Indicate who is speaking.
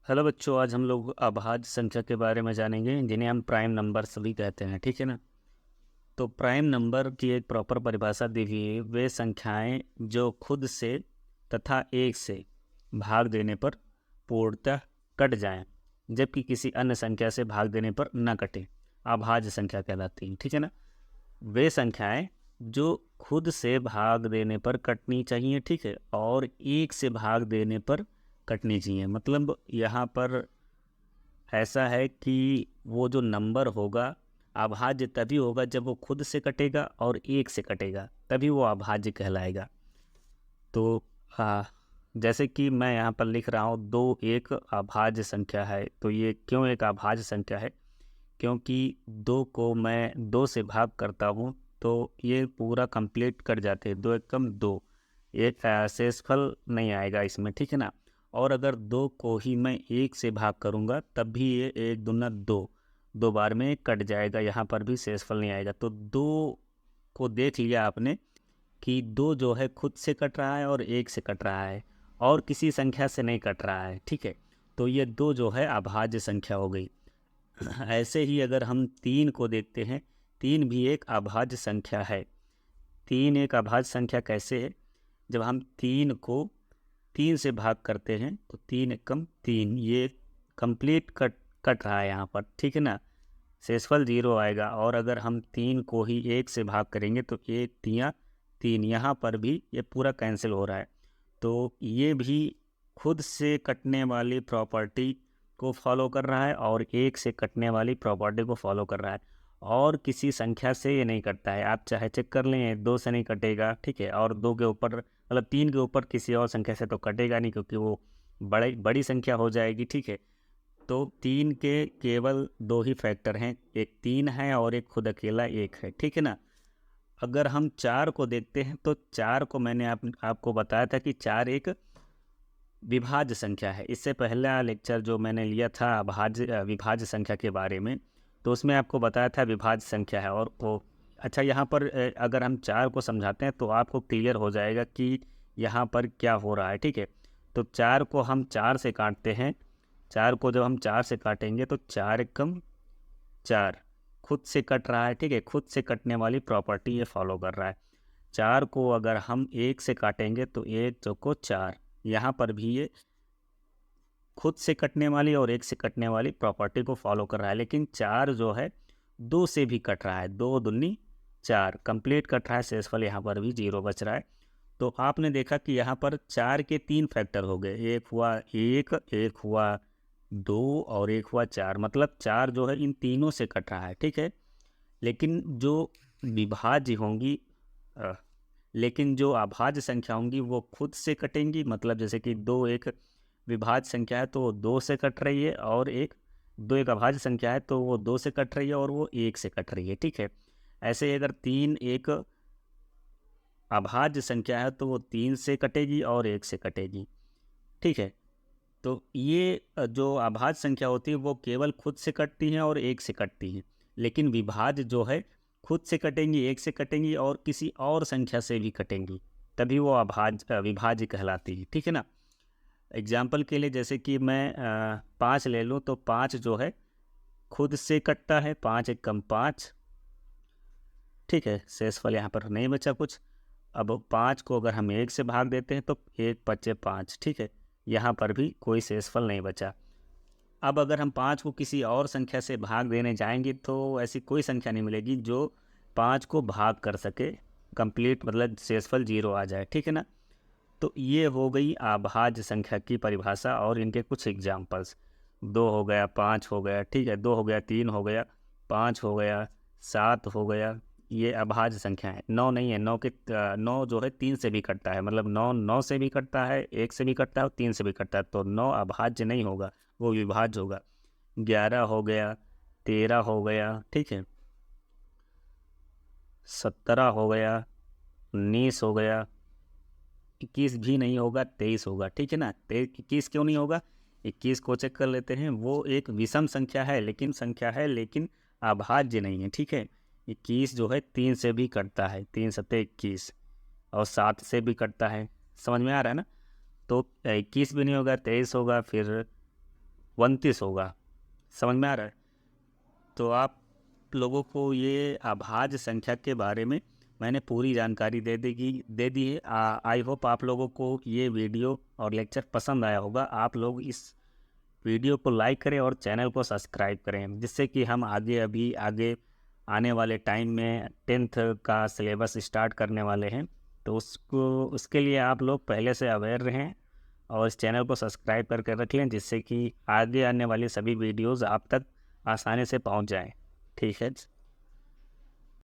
Speaker 1: Hello बच्चों, आज हम लोग अभाज्य संख्या के बारे में जानेंगे जिन्हें हम प्राइम नंबर्स भी कहते हैं। ठीक है ना। तो प्राइम नंबर की एक प्रॉपर परिभाषा दी हुई है, वे संख्याएं जो खुद से तथा एक से भाग देने पर पूर्णतः कट जाएं, जबकि किसी अन्य संख्या से भाग देने पर न कटे, अभाज्य संख्या कहलाती हैं। ठीक है ना। वे संख्याएं जो खुद से भाग देने पर कटनी चाहिए, ठीक है, और एक से भाग देने पर कटनी चाहिए। मतलब यहाँ पर ऐसा है कि वो जो नंबर होगा अभाज्य तभी होगा जब वो खुद से कटेगा और एक से कटेगा, तभी वो अभाज्य कहलाएगा। तो जैसे कि मैं यहाँ पर लिख रहा हूँ, दो एक अभाज्य संख्या है। तो ये क्यों एक अभाज्य संख्या है? क्योंकि दो को मैं दो से भाग करता हूँ तो ये पूरा कंप्लीट कर जाते हैं, दो एकम दो, एक शेषफल नहीं आएगा इसमें। ठीक है ना। और अगर दो को ही मैं एक से भाग करूँगा तब भी ये एक दूना दो, दो बार में कट जाएगा, यहाँ पर भी शेषफल नहीं आएगा। तो दो को देख लिया आपने कि दो जो है खुद से कट रहा है और एक से कट रहा है और किसी संख्या से नहीं कट रहा है। ठीक है। तो ये दो जो है अभाज्य संख्या हो गई। ऐसे ही अगर हम तीन को देखते हैं, तीन भी एक अभाज्य संख्या है। तीन एक अभाज्य संख्या कैसे है? जब हम तीन को तीन से भाग करते हैं तो तीन एकम तीन, ये कंप्लीट कट कट रहा है यहाँ पर। ठीक है ना। शेषफल जीरो आएगा। और अगर हम तीन को ही एक से भाग करेंगे तो एक तिया तीन, यहाँ पर भी ये पूरा कैंसिल हो रहा है। तो ये भी खुद से कटने वाली प्रॉपर्टी को फॉलो कर रहा है और एक से कटने वाली प्रॉपर्टी को फॉलो कर रहा है, और किसी संख्या से ये नहीं कटता है। आप चाहे चेक कर लें, दो से नहीं कटेगा, ठीक है, और दो के ऊपर मतलब तीन के ऊपर किसी और संख्या से तो कटेगा नहीं, क्योंकि वो बड़ी संख्या हो जाएगी। ठीक है। तो तीन के केवल दो ही फैक्टर हैं, एक तीन है और एक खुद अकेला एक है। ठीक है ना। अगर हम चार को देखते हैं तो चार को मैंने आपको बताया था कि चार एक विभाज्य संख्या है। इससे पहला लेक्चर जो मैंने लिया था विभाज्य संख्या के बारे में, तो उसमें आपको बताया था विभाज्य संख्या है। और वो अच्छा, यहाँ पर अगर हम चार को समझाते हैं तो आपको क्लियर हो जाएगा कि यहाँ पर क्या हो रहा है। ठीक है। तो चार को हम चार से काटते हैं, चार को जब हम चार से काटेंगे तो चार एकम चार, खुद से कट रहा है। ठीक है। खुद से कटने वाली प्रॉपर्टी ये फॉलो कर रहा है। चार को अगर हम एक से काटेंगे तो एक चौको चार, यहाँ पर भी ये खुद से कटने वाली और एक से कटने वाली प्रॉपर्टी को फॉलो कर रहा है। लेकिन चार जो है दो से भी कट रहा है, दो दूनी चार, कंप्लीट कट रहा है, शेषफल यहाँ पर भी जीरो बच रहा है। तो आपने देखा कि यहाँ पर चार के तीन फैक्टर हो गए, एक हुआ एक हुआ दो और एक हुआ चार। मतलब चार जो है इन तीनों से कट रहा है। ठीक है। लेकिन जो विभाज्य होंगी लेकिन जो अभाज्य संख्या होंगी वो खुद से कटेंगी। मतलब जैसे कि दो एक विभाज्य संख्या है तो वो दो से कट रही है, और दो एक अभाज्य संख्या है तो वो दो से कट रही है और वो एक से कट रही है। ठीक है। ऐसे ही अगर तीन एक अभाज्य संख्या है तो वो तीन से कटेगी और एक से कटेगी। ठीक है। तो ये जो अभाज्य संख्या होती है वो केवल खुद से कटती हैं और एक से कटती हैं। लेकिन विभाज्य जो है खुद से कटेंगी, एक से कटेंगी और किसी और संख्या से भी कटेंगी, तभी वो विभाज्य कहलाती है। ठीक है ना। एग्जाम्पल के लिए जैसे कि मैं पाँच ले लूँ तो पाँच जो है खुद से कटता है, पाँच एक कम पाँच। ठीक है। शेषफल यहाँ पर नहीं बचा कुछ। अब पाँच को अगर हम एक से भाग देते हैं तो एक पच्चे पाँच। ठीक है। यहाँ पर भी कोई शेषफल नहीं बचा। अब अगर हम पाँच को किसी और संख्या से भाग देने जाएंगे तो ऐसी कोई संख्या नहीं मिलेगी जो पाँच को भाग कर सके कंप्लीट, मतलब शेषफल जीरो आ जाए। ठीक है ना। तो ये हो गई अभाज्य संख्या की परिभाषा और इनके कुछ एग्जाम्पल्स। दो हो गया, पाँच हो गया, ठीक है, दो हो गया, तीन हो गया, पाँच हो गया, सात हो गया, ये अभाज्य संख्या है। नौ नहीं है, नौ जो है तीन से भी कटता है, मतलब नौ नौ से भी कटता है, एक से भी कटता है और तीन से भी कटता है, तो नौ अभाज्य नहीं होगा, वो विभाज्य होगा। ग्यारह हो गया, तेरह हो गया, ठीक है, सत्रह हो गया, उन्नीस हो गया, इक्कीस भी नहीं होगा, तेईस होगा। ठीक है ना। इक्कीस क्यों नहीं होगा? इक्कीस को चेक कर लेते हैं, वो एक विषम संख्या है, लेकिन अभाज्य नहीं है। ठीक है। इक्कीस जो है तीन से भी कटता है, तीन सत्ते इक्कीस, और सात से भी कटता है। समझ में आ रहा है ना। तो इक्कीस भी नहीं होगा, तेईस होगा, फिर 29 होगा। समझ में आ रहा है? तो आप लोगों को ये अभाज्य संख्या के बारे में मैंने पूरी जानकारी दे दी है। आई होप आप लोगों को ये वीडियो और लेक्चर पसंद आया होगा। आप लोग इस वीडियो को लाइक करें और चैनल को सब्सक्राइब करें, जिससे कि हम आगे आने वाले टाइम में 10th का सिलेबस स्टार्ट करने वाले हैं। तो उसके लिए आप लोग पहले से अवेयर रहें और इस चैनल को सब्सक्राइब करके रख लें, जिससे कि आगे आने वाली सभी वीडियोज़ आप तक आसानी से पहुंच जाएं। ठीक है।